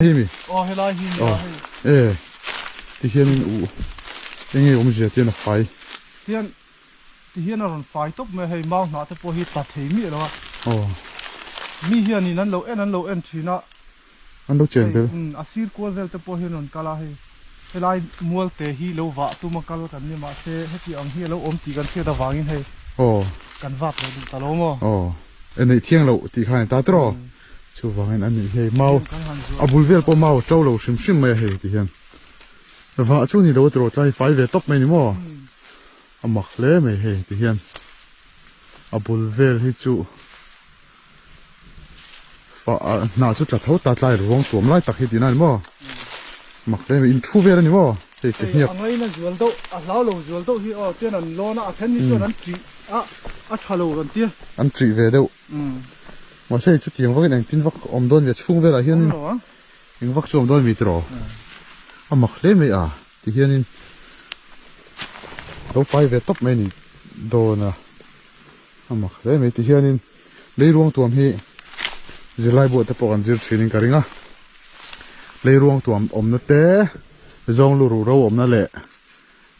Himi. Oh, helai himi. Oh. Thì hiện anh nghe ông gì tiền là phải. Thì hiện là còn phải tốt mà hay mau nó thì po hi tạt thấy mi rồi. Oh. Mi hiện thì nó lâu em chỉ nó. Anh đâu chuyện đấy. Asir qua về thì po hi nó cala hay. Helai mual te hi lâu vạ tu mà cala cái này mà se hết thì ông hi lâu ôm tí cái xe ta vangin hay. Oh. Cái vạ rồi ta lâu mà. Oh. Anh này thiêng lâu thì khai ta trò. Chú vangin anh này hay mau. Abul vel po mau trâu lâu sim mày hay thì hiện. Vợ chú ni đâu trò trai phải về top mày ni mo. Mặc lẽ mày hay thì hiện. Abul vel hi chú. Nào chút là thấu tạt lại rồi tuom lại tắc hi tí này mo. Mặc lẽ mày in thu về rồi ni mo. Thì cái hiệp. Anh ấy là dual đâu, lão lâu dual đâu hi tiền là lo na thân ni cho anh chỉ chalo rồi tiền. Anh chỉ về đâu. Mà sẽ chút tiếng vác này tin vác om đôn về chung về là hiền. Nhưng vác chung đôn bị trò. Mặc lẽ mày thì hiền đâu phải về top mày ni đồ nè. Mặc lẽ mày thì hiền lấy ruộng tuom hi. Giờ lại bộ tập còn giờ training cái ringa. Lấy ruộng tuom om nó té. Dòng lù rù râu om nó lệ.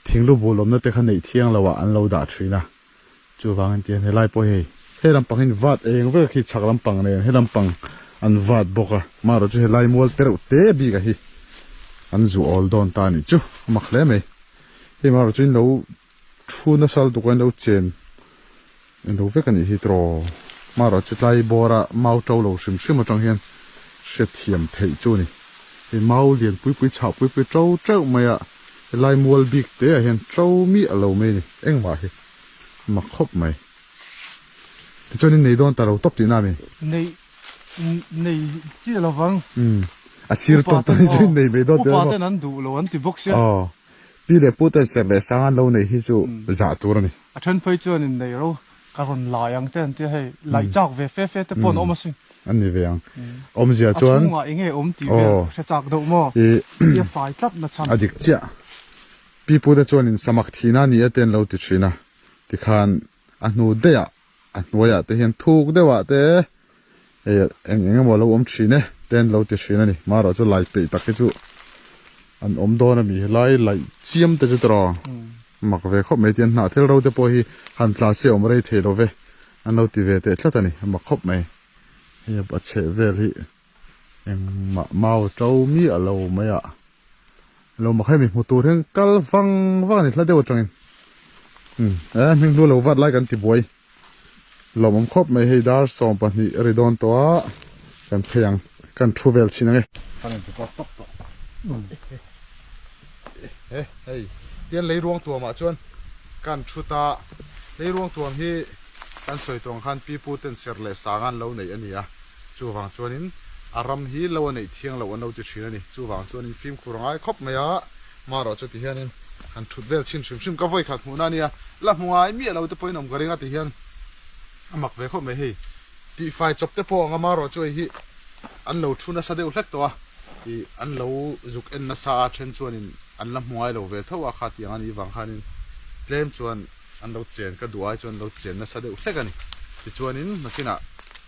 Thiên lù bù om nó té khăn này thiên là anh lâu đã training. Chú vang anh tiền hay lại po hi. Hết làm bằng hình vạt em với khi chắc làm bằng này hết làm bằng anh vạt bọc mà rồi chú lại mua tero té bị cái hi anh dù all don ta này chú mặc lẽ mày thì mà rồi chú nấu chu nó sao tụi con nấu chén nấu với cái này hi trò mà rồi chú lại bỏ ra mau trâu lâu sim mà trong hiền sẽ thiểm thấy chú này thì mau liền bụi chảo bụi trâu mày lại mua big té hiền trâu mi ở lâu mày này anh mà hi mặc khóc mày cho nên này đón ta đầu top thì nào mình này chỉ là vâng xíu tao cho nên này đón tới mà tên anh đủ lâu anh thì bốc xe bây giờ bút tên sẽ để sáng lâu này hi chú giả tu rồi này chân phải cho nên này rồi cái còn lại anh tên thì hay lại chắc về phê tới bọn ông sinh anh này về anh ông gì cho anh anh nghe ông thì về sẽ chắc đâu mà thì phải chấp là chăn adik chia pi bút tên cho nên samak thi na ni tên lâu thì chuyện na thì khan anh nuôi đấy anh nuôi thì hiện thuốc đấy vậy thế em mà lâu ôm chi nè tên lâu thì chi này mà rồi cho lại bị tắc cái chú anh ôm đó là bị lại chiếm tới chỗ đó mặc về khóc mấy tiền nào thế lâu thì bôi hắn là siêu mà đây thế đâu về anh lâu thì về thế chắc là này mặc khóc mấy hiện bắt chế về thì em mà mau trâu mi ở lâu mấy lâu mà hay mình một tuổi thêm cá văng này là đều trong mình luôn lâu vắt lạiกันที่บวยเราผมครบไม่ให้ดาร์สองปันนี้รีดอนตัวกันเพียงกันทรูเวลชินะไงกันเป็นตัวต๊อกเฮ้ยเดี๋ยวเลยรวงตัวมาชวนกันชุตาเลยรวงตัวที่กันสวยตรงขันปีปูเต็นเสร็จเลยสางันเราในอันนี้จู่ฟังชวนินอารมณ์ฮีเราในเที่ยงเราวันเราจะชินะนี่จู่ฟังชวนินฟิล์มคุรงไอ้ครบไม่มาเราจะที่เฮียนินกันชุดเวลชิมก็ไว้ขัดหัวนั่นเนี่ยละหัวไอ้เมียเราจะไปนำกระเรงที่เฮียนมักเวเขาไม่ให้ตีไฟจบแต่พองามารอช่วยฮีอันเราชุนน่ะสะเดวเล็กตัวที่อันเราจุกเอ็นน่ะสะอาดเช่นชวนินอันละหัวไอ้เราเวทว่าขาดอย่างนี้บางครั้งเล่มชวนอันเราเจนก็ดูไอ้ชวนเราเจนน่ะสะเดวเล็กกันนี่ที่ชวนินนักกินอ่ะ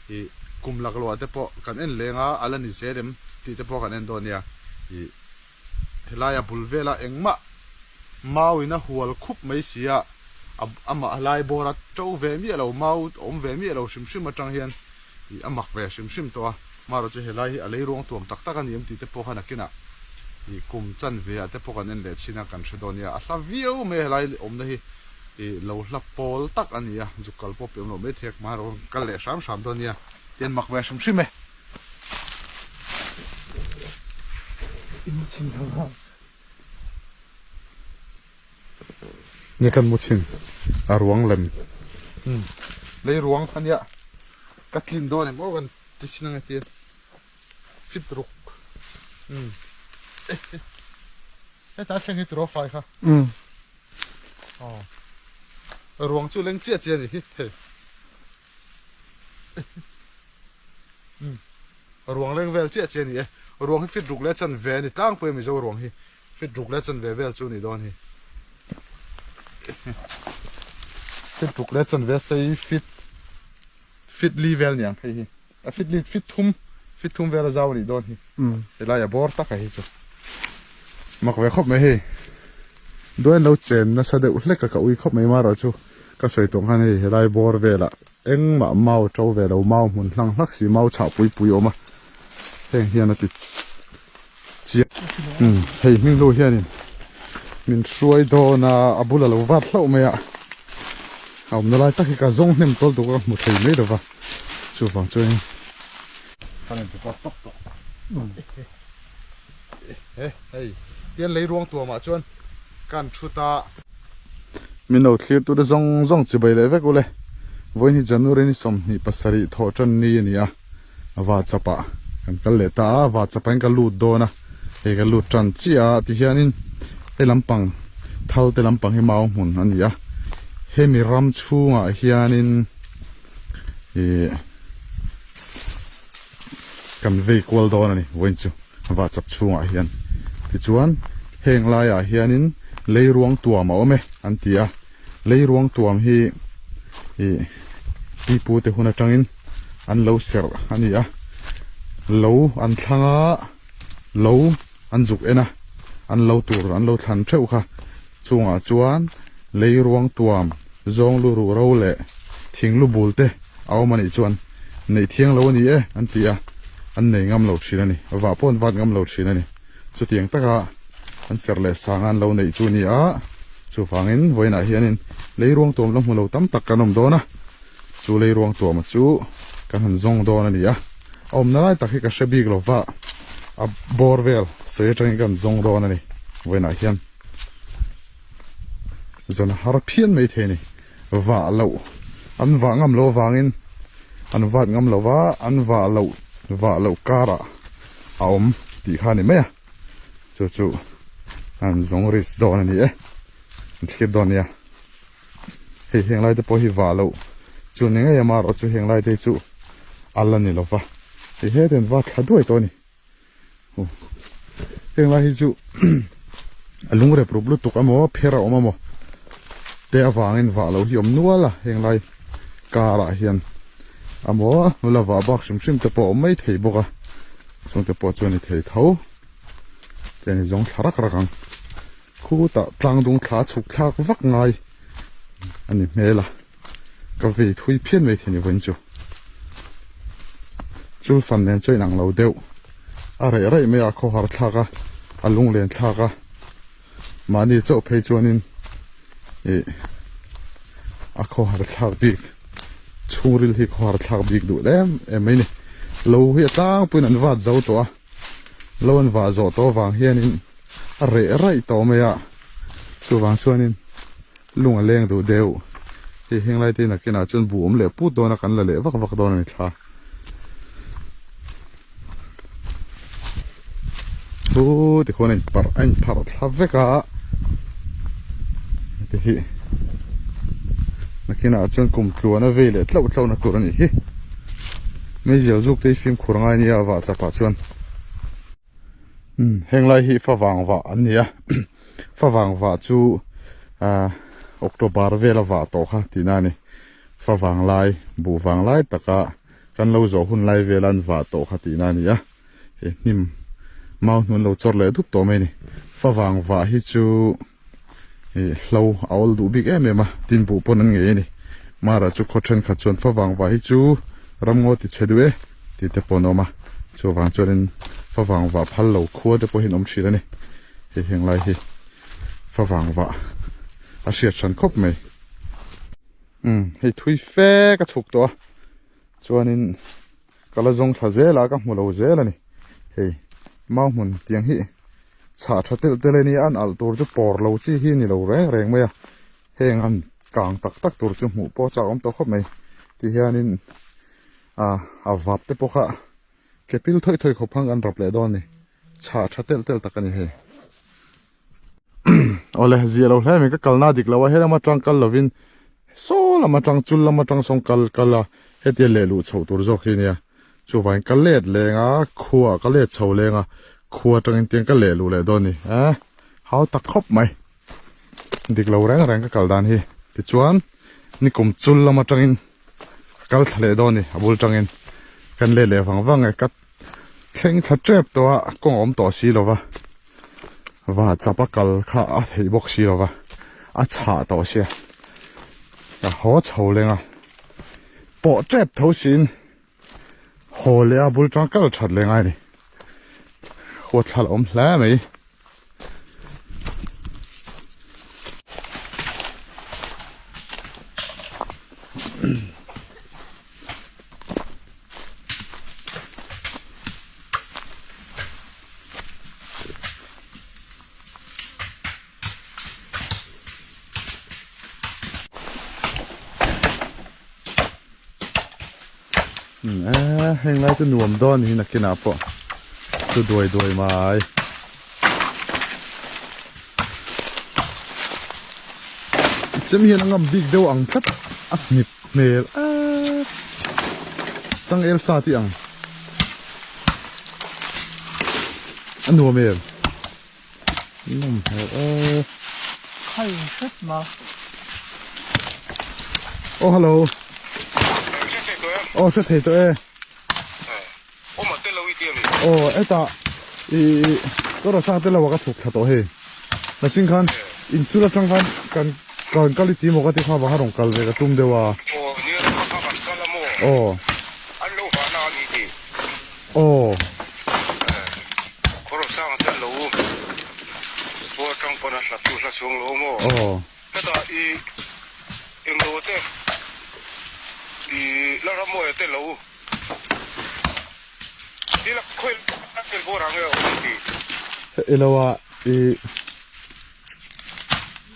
ที่กุมหลักลัวแต่พอกันเอ็นเลงอ่ะอันนี้เสียเดิมที่แต่พอกันเอ็นโดนเนี่ยที่ลายบุลเวล่าเองมาวินะหัวคุบไม่เสียมาลายบรัดเจ้าเวมีเรามาอมเวมีเราชิมมาจังเฮียนมักเวชิมตัวมาเราจะเห็นลายอะไรรวงตัวตักกันยังตีแต่พอขนาดกินอ่ะกุมจันเวแต่พอกันเอ็นเลชินักกันชดเนี่ยลาวิวไม่ลายอมได้เราลับโพลตักอันนี้จุกกลปเป็นเราไม่เทกมาเรากันเลยสามตัวเนี่ยเตียนมักเวชิมไหมชิมทั้งห้องนี่กันมุชินรวงเล่นเลยรวงอันเนี้ยกัดลินโดนเนี่ยบอกกันที่ชินังเตียนฟิตรุกเฮ้ยตาเสียงฮิตรอไฟค่ะอ๋อรวงจู่เล่งเจี๊ยนี่เฮ้รวงเล่งเวลเจี๊ยนี่รวงให้ฟิตรุกแล้วจันเวนี่ตั้งไปไม่ใช่รวงให้ฟิตรุกแล้วจันเวลจู่นี่โดนให้ฟิตถูกแล้วจนเวสใส่ฟิตลีเวลอย่างไงฟิตลีฟิตทุ่ม fit thum vera zaw ni don hi te lai a bor tak a hi chu mak ve khop me hi doi lo chen na sa de u hlek ka ui khop mai ma ro chu ka soi tong han hi lai bor vela eng ma mau tro ve lo mau mun hlang hlak si mau chha pui pui oma heng hian a ti chia hei ming lo hianin min suai do na abula lo wat hlo me a om na lai takhi ka zong hnem tol tu ka mu thei me do wa chu wang chu ni kanen tu ka tok to hei tian lei ruang tua ma chuan kan thuta min no thlir tu da zong chi bai le ve ko le voin hi january ni som ni pasari tho tan ni ni a awa chapa kan kal le ta awa chapa ka lut do na he ka lut tan chi a ti hianin he lampang thau te lampang hi mau mun an ya he mi ram chunga hianin kan ve kwal do na ni voin chu awa chap chunga hian ti chuan heng lai a hianin leiruang tuam a ome an tia leiruang tuam hi pipu te huna tangin an lo ser ani a lo an thlanga lo an zuk ena an lo tur an lo than theu kha chunga chuan leiruang tuam zong lu ru ro le thing lu bul te aw mani chuan nei thiang lo ni e an tia an nei ngam lo thina ni wa pon wat ngam lo thina ni chu tiang taka an ser le sangan lo nei chu ni a chu fangin voina hianin leiruang tuam lam lo tam tak kanom do na chu leiruang tuam chu kan han zong do na ni a om na lai takhi ka shabik lo wa a borvel se tang kan zong do na ni voina hian zon har phian mai the ni wa lo an wa ngam lo wangin an wat ngam lo wa an wa lo kara aom ti khani me chu an zong ris do na ni e thlir do nia hei heng lai te po hi wa lo chu ni ngai ma ro chu heng lai te chu alan ni lo wa he he den wa thadoi to ni heng lai hi chu alung re problem tu ka mo phera oma mo te awangin wa lo hi om nuala heng lai kara hian amo la wa bak shim te po mai thei boka song te po chu ni thei tho te ni zong tharak rakang khu ta tlang dung thla chuk thak vak ngai ani mela ka ve thui phian mai thini wen chu fan nen choi nang lo deu are me a kho har thaka alung len thaka mani cho phei chuanin a kho har thak bik churil hi kho har thak bik du lem mai ni lo hi tang pun an wat zo to a lo an wa zo to wang hianin rai to me a chu wang chuanin lung a leng du deu hi heng lai te na kena chun bu om le pu do na kan la le vak do na ni thla ti khon par an phar thla veka te hi na kena chun kum tluana ve le tlo na tur ani hi me zel zuk te film khuranga ni awa chapa chuan heng lai hi fa wang wa an nia fa wang wa chu october vela wa to kha tinani fa wang lai bu wang lai taka kan lo zo hun lai velan wa to kha tinani ya he nim mau nun lo chor le dup to me ni fa wang wa hi chu lo awl du big em ma tin bu pon an nge ni mara chu khothen kha chon fa wang wa hi chu ramngo ti chedwe ti te ponoma chu wang chorin fa wang wa phal lo khuwa te po hin om thira ni he heng lai hi fa wang wa a hriat than khop mai hei thui fe ka chuk to chuanin kala zong thla zela ka hmu lo zela ni hei mau mun tiang hi cha thatel tele ni an al tur chu por lo chi hi ni lo reng mai a heng an kang tak tur chu hmu po cha om to khop mai ti hianin a vap te po kha kepil thoi kho phang an rap le don ni cha thatel takani he ole zelo hle me ka kalna dik lawa he ma tang kal lovin so lama tang chul lama tang song kala hetia le lu chho tur zo khi nia chu wain kal let lenga khuwa kal let chho lenga khuwa tang tiang kal le lu le don ni hau tak khop mai dik lo rang ka kal dan hi ti chuan ni kum chul lama tangin kal thle don ni abul tangin kan le wang kat เข่งทัดเจ็บตัวกงอมต่อสีหรอวะว่าจับปะกัลข้าอาเทบกสีหรอวะอาชาต่อเสียแต่หัวเฉาเลยอ่ะปอเจ็บเท่าสินหัวเลยอาบุลจังกัลชัดเลยไงนี่หัวชัดอมแล้วไหมเฮงไรจะหน่วมด้อนนี่นักกินอ่ะปะจะด้วยไม้จะมีนังบิ๊กเดียวอังคัดอักนิบเมลจังเอลซาที่อังอันหนัวเมลนุ่มใครเช็ดมาโอ้ฮัลโหลโอ้เสถียรตัว我冇得漏一点哩。โอ้ไอ้ตาก็เราสร้างแต่ละวันก็ถูกขัดตัวเฮแล้วจริงคันอินสุราจังคันกันกาลิตีมก็ที่ข้าบ้านของกัลเวก็ตุ้มเดียวว่า哦，你那个他干了么？โอ้俺老爸那里的，โอ้可能上这楼，我张不那啥住啥穷楼么？โอ้那个因楼的，那什么的楼，你那快那个波浪的问题。เอลว่า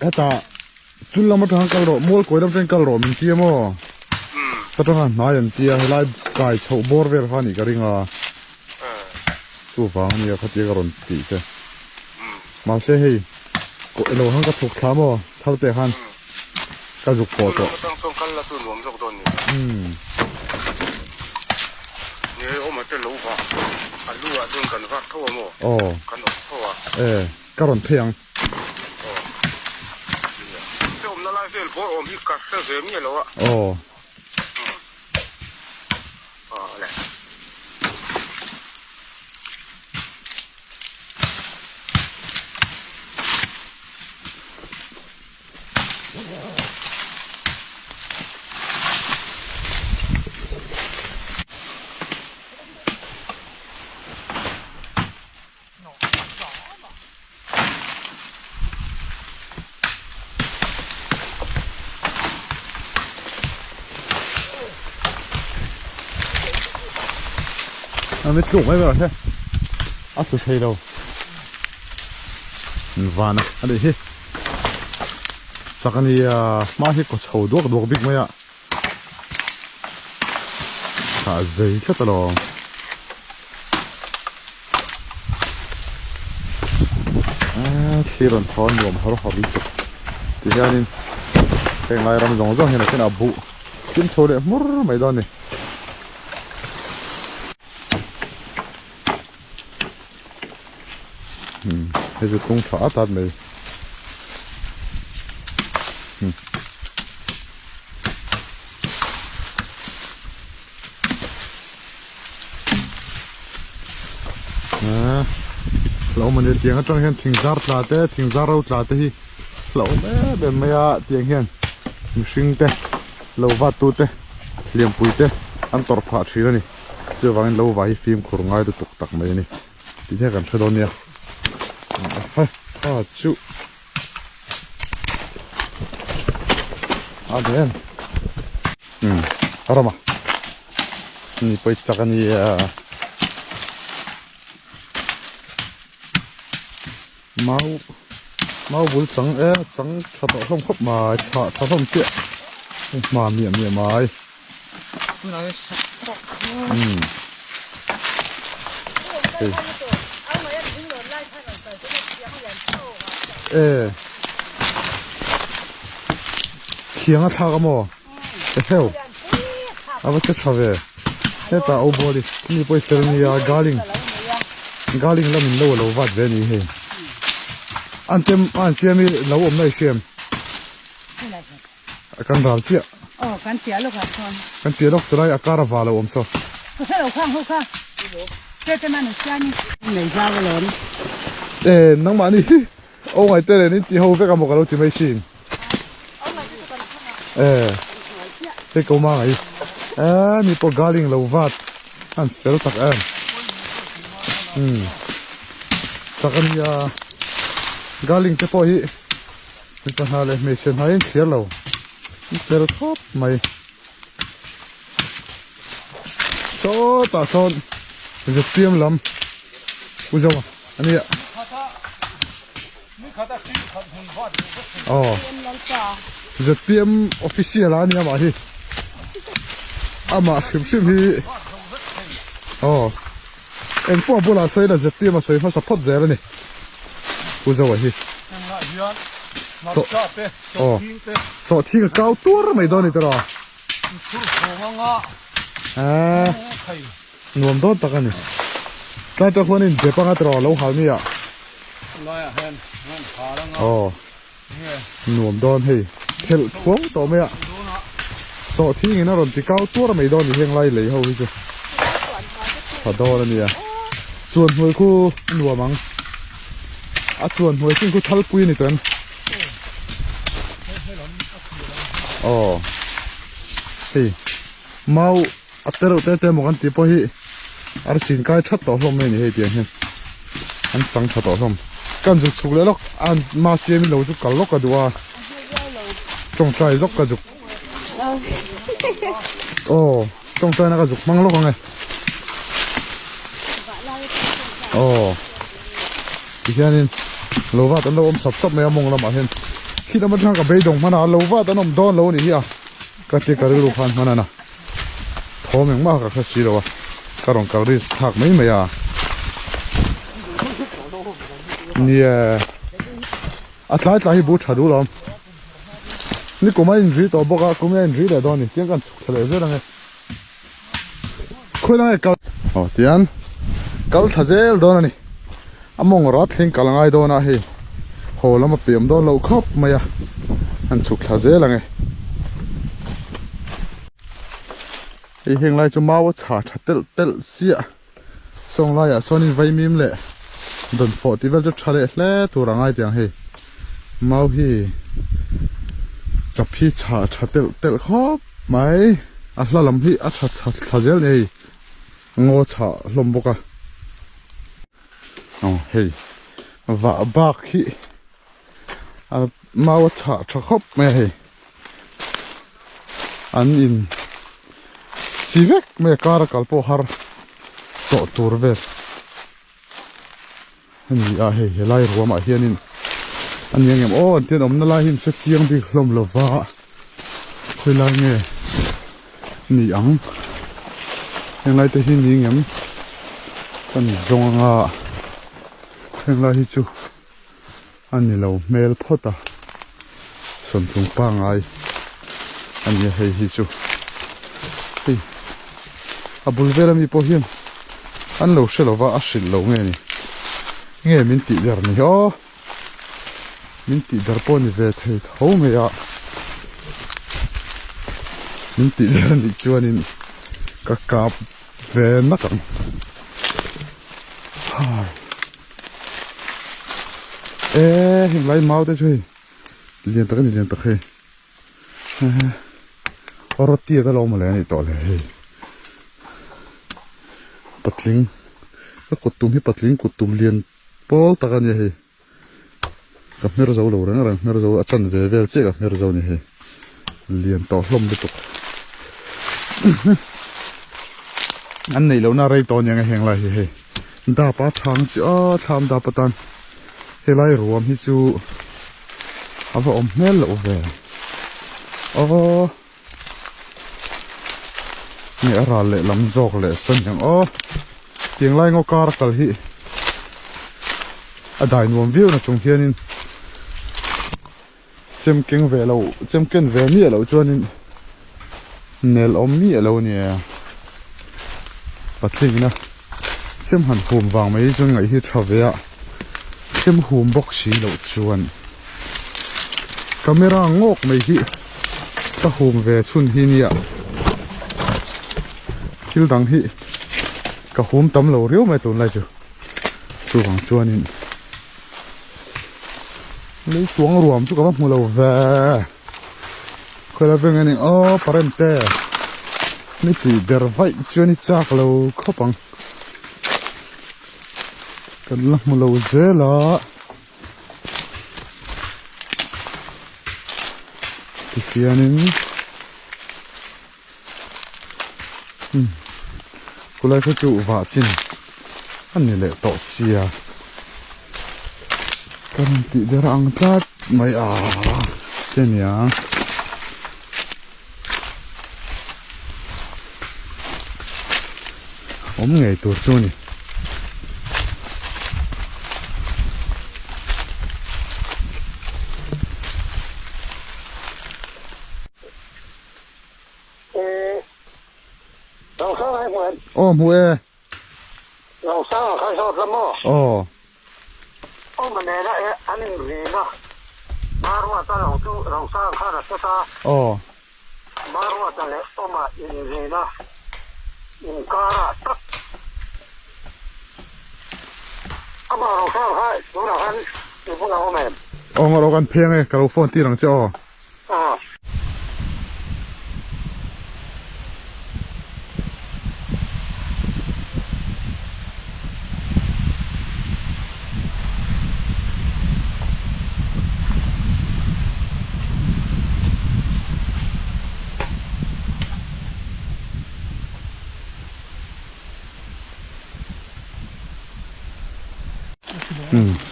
ไอ้ตาจุลลำมาทางกัลโรมอลกวยลำเจนกัลโรมินเทียมั้งแต่ตรงนั้นนายอันเทียให้ไล่กายชาวบอร์เวอร์ฮานี่ก็ริงอ่ะสู้ฟังนี่เขาเทียกันรอนตีเจ้มาเสียให้ก็เอลหังก็ถูกท้ามั้งเท่าเตะหันก็จุกปอตัวต้องส่งกันละตัวหนุ่มสักตัวนี่นี่我们这楼房，俺路啊，种กันก็ทั่วมั้งโอ้กันทั่วก็รอนเพียง这我们那来这波我们一干这些灭了啊。โอ้来。ไม่ถูกไม่เป็นไรใช่อาสุดท้ายเราวานะอะไรที่สักนี้มาที่ก็ชาวดวกบิ๊กไหมอ่ะข้าใจแค่ตลอดที่ร้านทอนยอมหาเราหาบิ๊กที่นี่นี่เป็นไงเราไม่ต้องเห็นอะไรกันบุกินโชว์เลยมุ้งไม่ได้เนี่ยให้จุดตรงขาตัดไหมเรามันเตียงก็ต้องเห็นทิ้งซาร์ตลาเต้ทิ้งซาร์เราตลาเต้ที่เราแบบไม่อะเตียงเห็นมิชิงเต้เราวัดตัวเต้เลี้ยงปุ๋ยเต้อันตรพาชีแล้วนี่เจ้าวันเราไว้ฟิล์มขรุงไอ้ตัวตกตักไหมนี่ที่แท้กันเชื่อโดนเนี่ยเฮ้ยชิวเดี๋ยวอะไรมานี่ไปจักรนี่mauบุญสังสังชะตะท่อมคบมาชะท่อมเสียมาเมียไม้เขียงอ่ะท่ากันมั้งเฮ้ยเอาไปเช็ดทวีเฮ้ยแต่เอาบอดี้นี่ไปเซอร์นี่กาลิงแล้วมันโลวัดเวนี่เฮ้อันเต็มอันเสียมีเราอมได้เสียมกันดาวเจี๊ยกันเสียลูกค่ะทอนกันเจี๊ยลูกจะได้อาการวาเราอมซะเราข้าง这他妈的家呢？没家个人， nang mani o ngai te le ni ti ho ve ka mo ka lo ti mai sin te ko ma ngai mi po galing lo vat an sel tak an sakan ya galing te po hi ni ta ha le me sen hain thiar lo sel thop mai so ta son je tiam lam u zo ani ya ZPM official ani ama hi ama shim hi en po bula sai la ZPM sai ma support zero ni uzo hi so thi ka kau tur mai do ni tro nuam do ta ka ni ta ta khonin je pa nga tro lo hal ni ya nuam don hei khel thuang to me a so thi ngina ron ti kau tur mai don ni heng lai lei ho hi chu pha do la ni a chuan hoi khu nuamang a chuan hoi king khu thal pui ni ten hei mau atero te mo kan ti po hi ar sin kai that to hlom me ni hei tiang hen an chang tha to hlom kan juk chuk le lok an ma siam lo chu kal lok ka duwa chong chai lok ka juk chong chai na ka juk mang lok ngai hianin lova tan lo om sap me among lama hen khi na thang ka be dong mana lova tan om don lo ni hi a ka te ka ru khan mana na thomeng ma ka khasi lo wa karong ka ris thak mai mai a nia atlai tlai bu thadu lom ni ko mai ri to boka ko mai ri da don ni tiang kan thale ze rang khoi na ka tian kal thazel don ani among rat thing kalangai don a hi holama piam don lo khop maya an chuk thazel ang e heng lai chu mawa cha thatel tel sia song lai a sonin vai mim le don fo ti vel chu thale hle tu rangai tiang hi mau hi chaphi cha thatel tel khop mai a hlalam hi a tha thazel nei ngo cha hlom boka hei va bak hi a mawa cha tha khop mai hei an in sivek me kar kalpo har to turvel ni a hei helai ruama hianin an yang em an tian om na lai him se chiang bi hlom lova khoi lai nge ni ang heng lai te hi ni ngem kan zonga heng lai hi chu an ni lo mel phota son tung pa ngai an ye hei hi chu hei a bulvera mi po hian an lo shelova a shil lo nge ni nge min ti der ni ho min ti der po ni ve thei tho me ya min ti der ni chuanin ka kap ve na kan hình lai mau te chui lian tak he oroti ta lo ma le ni to le he patling ka kutum hi patling kutum lian pol ta kan ye he ka mer zo lo rang rang mer zo achan ve vel che ka mer zo ni he lian to hlom de tuk an nei lo na rei to nyang heng lai he da pa thang chi a tham da patan helai ruam hi chu ava om mel lo ve ni ara le lam jok le san yang tiang lai ngo kar kal hi a dai nuam view na chung hianin chem keng ve lo chem ken ve mi lo chuanin nel om mi lo ni patling na chem han hum wang mai chung ngai hi thavea chem hum box si lo chuan camera ngok mai hi ta hum ve chun hi nia thil dang hi cả hôm tấm lầu riếu mày tồn lại chứ chú vàng chua nên lấy xuống ruộng chú các bác mua lầu về khơi là về ngày này parenteนี่ตีเดรไว้ชวนนี่จากเราเข้าปังกันลักมาเราเจอละที่เขียนนี่กูเลยก็จูว่าจินอันนี้แหละต่อเสียกันตีเดรังจัดไม่เจ้าเนี่ยผมไงตัวจูนี่เราสร้างให้เหมือน อ๋อมัว เราสร้างใครชอบละมั่ว อ๋อ มันเนี่ยนะอันนี้เรียนนะมารู้ว่าตอนเราสร้างข้าราชการ อ๋อ มารู้ว่าตอนเล็กมาอินเรียนนะอินการะตักก็มาเราสร้างให้ดูเราให้ดูพวกเราแม่ อ๋อมาเรากันเพียงไงกับเราโฟนที่หลังเจ้าอ่า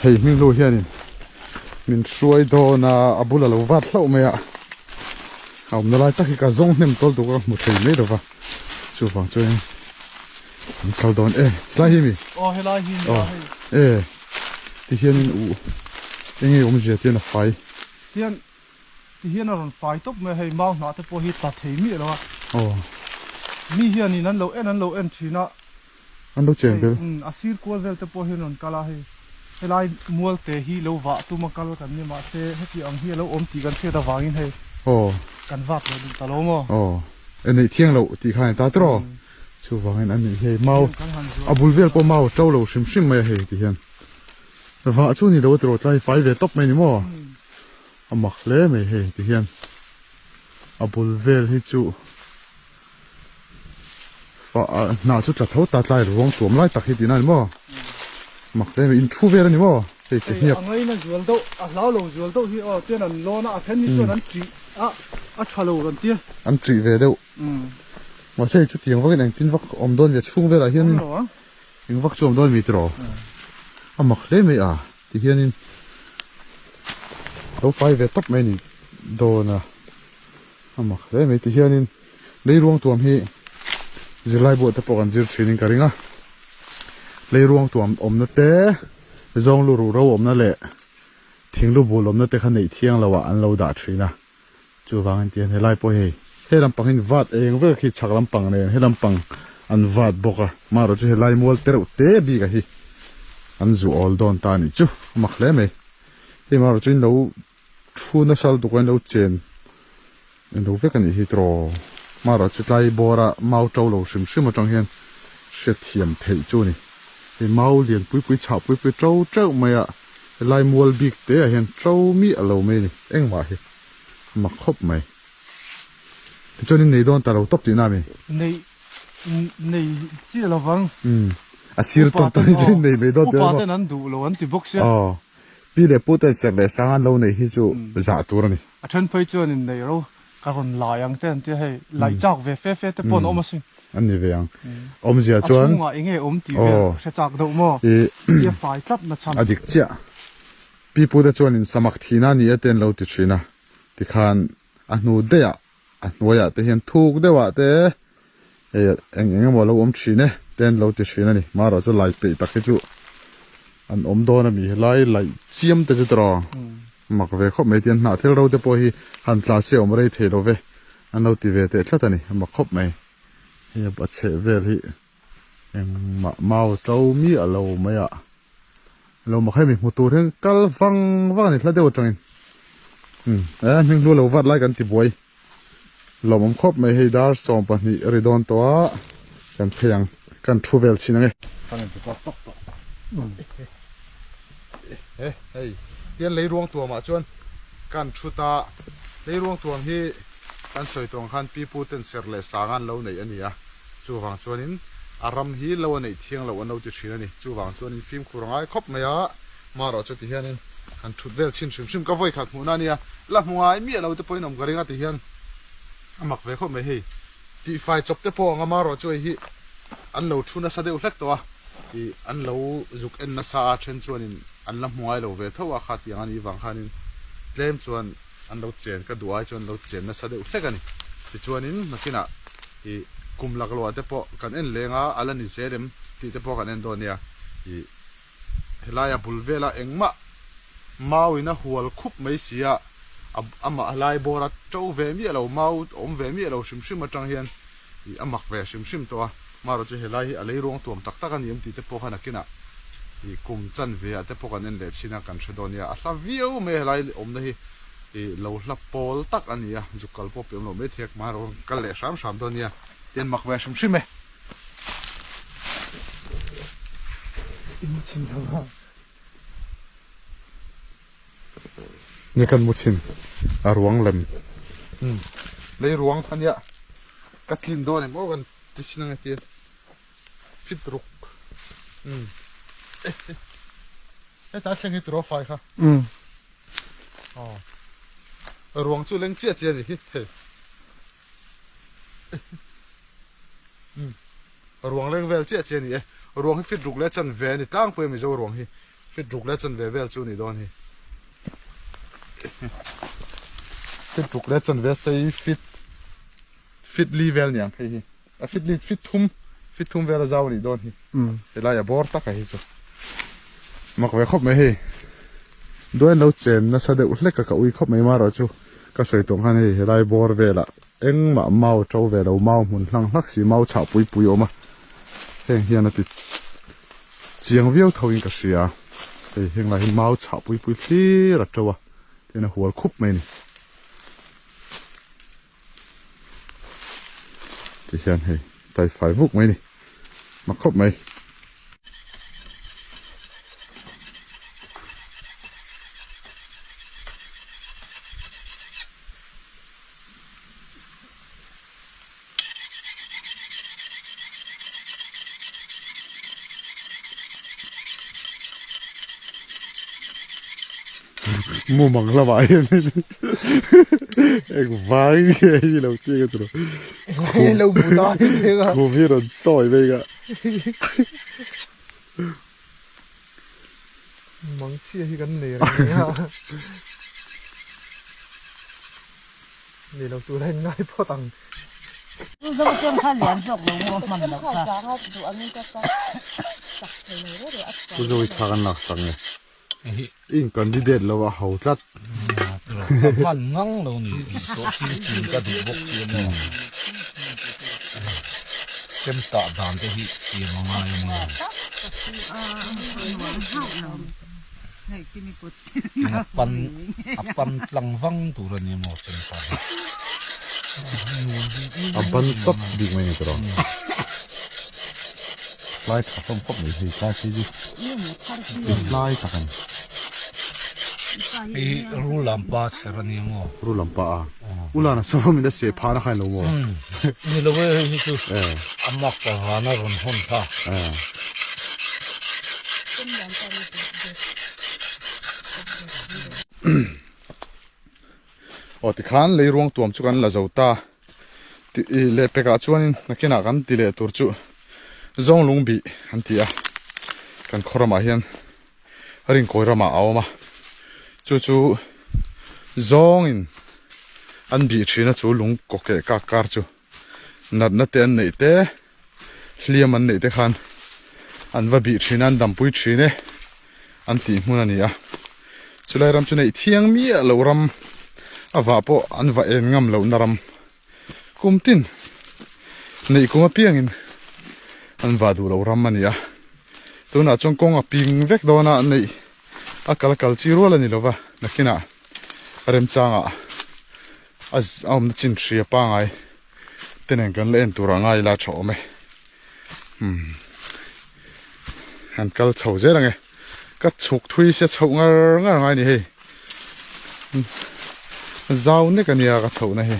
เฮ้ยไม่รู้เฮียนี่มันช่วยโดนอาบุลเราวัดเล่าไหมอ่ะเอาเมื่อไรตั้งแต่กระซงเนี่ยมันตัวตัวหมดเลยไม่รู้ว่าชูฟังช่วยมันเขาโดนไล่หิมี อ๋อเฮลาหิน ที่เฮียนี่ยังไงผมจะเจอหน้าไฟที่เฮียนเราไฟตบไม่ให้เมาหนาแต่พอฮิตตัดเหมีแล้วอ่ะอ๋อมีเฮียนี่นั้นเราชีนะอันเราเจอเบลอาศิรกัวเวลแต่พอเฮียนนกาลาเฮลายมัวเตฮีเราว่าตัวมักกาลกันนี่มาเซให้ที่อังเฮียเราอมตีกันเสียตะวางินให้กันวัดเลยตะโลมอ๋ออันนี้เที่ยงเราตีข้างตาตรอชูวางอันนี้เฮ้ยเมาอาบุลเวลก็เมาเจ้าเราชิมไม่เฮ้ยที่เฮียนแต่ว่าช่วงนี้เราตรวจไล่ไฟเวทตบไม่นี่มั้งอามักเล่ไม่เฮ้ยที่เฮียนอาบุลเวลให้จูฟ้าหน้าจุดจัดเท่าตาไล่รวงตัวมันไล่ตักให้ดีนั่นมั้งมักเล่ไม่อินทูเวลนี่มั้งเฮ้ยเงียบอันนี้นั่นจวนโตเราลงจวนโตที่เจ้านั่นโลน่ะแค่นี้ตัวนั้นจีชาโลกันเตี้ยอันจีเวเดียวมาใช่ชุดยังว่ากันเองทิ้งวักอมโดนจะช่วงเวลาเฮียนยังวักช่วงโดนมีตรอมักเล่ไม่ที่เฮียนี่เราไฟเวทตบไม่นี่โดนมักเล่ไม่ที่เฮียนี่เลยรวงตัวมีจะไล่บวชแต่ปกันจะเชื่อนิ่งกันริงเลยรวงตัวอมนั่นเต้จงลูรูเราอมนั่นแหละทิ้งลูบุลอมนั่นเต้ขันในเที่ยงเราอันเราด่าชีนะจูฟังอันเตียนให้ไล่ปอยให้ลำปังให้วัดเองเวลาคิดชักลำปังเนี่ยให้ลำปังอันวัดบอกมาเราจะให้ไล่มัวเตะเตะบีกันฮีอันจูออลดอนตานี่จูมักเล่ไหมที่มาเราจะเราชูนักสัลตุกันเราเจนเราเวกันฮีตรอมาเราจะไล่บอระมาเจ้าเราชิมมาจังเห็นเสียเทียมเทจูนี่ให้มาเลี้ยงปุยฉาบปุยเจ้าไม่ไล่มัวบิ๊กเตะเห็นเจ้ามีอะไรไม่นี่เอ็งว่าเฮมักคบไหมที่จนนี่โดนแต่เราตบตีน้ามีในที่เราฟังอาศิรต้นที่นี่ไม่โดนเดี๋ยวนั้นดูเราอันที่บุกเสียพี่เด็กพูดแต่เสร็จเลยสร้างเราในที่จู่จ่าตัวนี่ฉันไปจนในเราการหลายอย่างเต้นที่ให้หลายจากเวฟแต่ปนอมสิอันนี้เวียงอมเสียจวนว่าเองไงอมตีเวฟจากดูมั่วที่ฝ่ายจับนะฉันอดีตเจ้าพี่พูดแต่จวนอินสมัครที่นั่นนี่เต้นเราติดชีนะที่ขันอันนู้นเดียอันนู้นแต่เห็นถูกเดียวแต่เอ็งบอกเราอมชีเนี่ยเต้นเราติดชีนะนี่มาเราจะไล่ไปตักให้จู่อันอมโดนมีไล่เจียมแต่จะตรอมักเวคบไม่เตียนหน้าที่เราจะพอฮีหันลาเสียวมาได้เทเราเวอันเราตีเวแต่ชัดนี่มักคบไม่เฮียบัดเชเวลีเอ็งมาเจ้ามีอะไรไม่เรามักให้มีหัวตัวเรื่องกัลฟังนี่แล้วเดี๋ยวจังมึงรู้เราวัดไล่กันที่บวยเรามันครบไม่ให้ดาร์สองปนี่รีดอนตัวกันเพียง kan thu vel chin nge kan tu tok tok hey tian lei ruang tua ma chuan kan thuta lei ruang tuam hi kan soi tong khan pi pu ten ser le sangan lo nei ania chu wang chuanin aram hi lo nei thiang lo no ti thina ni chu wang chuanin film khurangai khop maya ma ro chu ti hianin kan thut vel chin shim ka voi khat mu na nia la hmungai mi lo te poinom garinga ti hian amak ve khop me hi ti fai chop te po nga ma ro chu hi an lo thuna sa deuh hlek to a ti an lo zuk en na sa a then chuanin an la hmungai lo ve thowa kha ti ani wang khanin tlem chuan an lo chen ka duai chuan lo chen na sa deuh hlek ani ti chuanin nakina i kumlak lo te po kan en lenga alani serem ti te po kan en do nia i helaya bulvela engma mawina hual khup mai sia ama alai bora to ve mi lo mau om ve mi lo shim atang hian i amak ve shim to a maro chu helai alei rong tuam tak tak ani ti te po khana kina i kum chan ve te po kan en le china kan thdonia a hla viu me helai om na hi i lo hla pol tak ania zukal po pe lo me thek maro kal le sham donia ten mak ve shim me in chin ha ni kan muchin a ruang lem lei ruang khania katlin do ne mo kan tisina nge ti fit ruk ta thleng hi tro fai kha ruang chu leng chia ni hi ruang leng vel chia ni ruang hi fit ruk le chan ve ni tang pui mi zo ruang hi fit ruk le chan ve vel chu ni don hi fit ruk le chan ve sei fit li vel nyang phei hi a fit thum vel zaw ni don hi ela ya bor ta ka hi chu mak ve khop me hi doin lo chen na sa de uhlek ka ui khop me ma ro chu ka soi tong han hi helai bor vela eng ma mau to velo mau mun hlang hlak si mau chha pui oma heng hian ati chiang viau thoin ka sia ei heng la hi mau chha pui thli ra towa tena hual khup mai ni ti hian hei tai fai vuk mai ni ma khop mai mua măng là vậy em vãi gì đầu tiên cái tụi lâu bù đai thế à cô biết rồi soi vậy cả măng chia thì cái này ha để đầu tụi anh ngay po tăng dâu xuân khai liền rộng đầu một mầm độc cô rồi thằng nào thằng này in candidate lo hậu tlat man ngang lo ni so tin ka du bok ti mo kem ta dan te hi ti ma ma mo apan tlang wang tu ra ni mo chen sa aban sap di mai ni tro lai ka phong khop ni hi ka chi ji lai ka kan ei ru lampa serani mo ru lampa a ulana so mi da se pha na khai lo mo ni lo we hi chu amak pa hana ron hon tha o ti khan lei ruang tuam chu kan la zota ti le pe ka chuanin nakina kan ti le tur chu zong lung bi an ti a kan khorama hian ring koirama awma chu zong in an bi thina chu lung ko ke ka kar chu nat na te an nei te hliam an nei te khan an va bi thina an dam pui thine an ti hmun ani a chulai ram chu nei thiang mi a lo ram awa po an va en ngam lo naram kumtin nei kuma piangin an va du lo ram ani a tuna chong kong a ping vek dona nei akal chi rola ni lova nakina rem changa az am chin thria pa ngai tenen kan len tura ngai la tho me hắn kal chầu dễ là nghe cắt chục thui sẽ chầu ngar ngar ngay này he giàu nè cái này cái chầu này he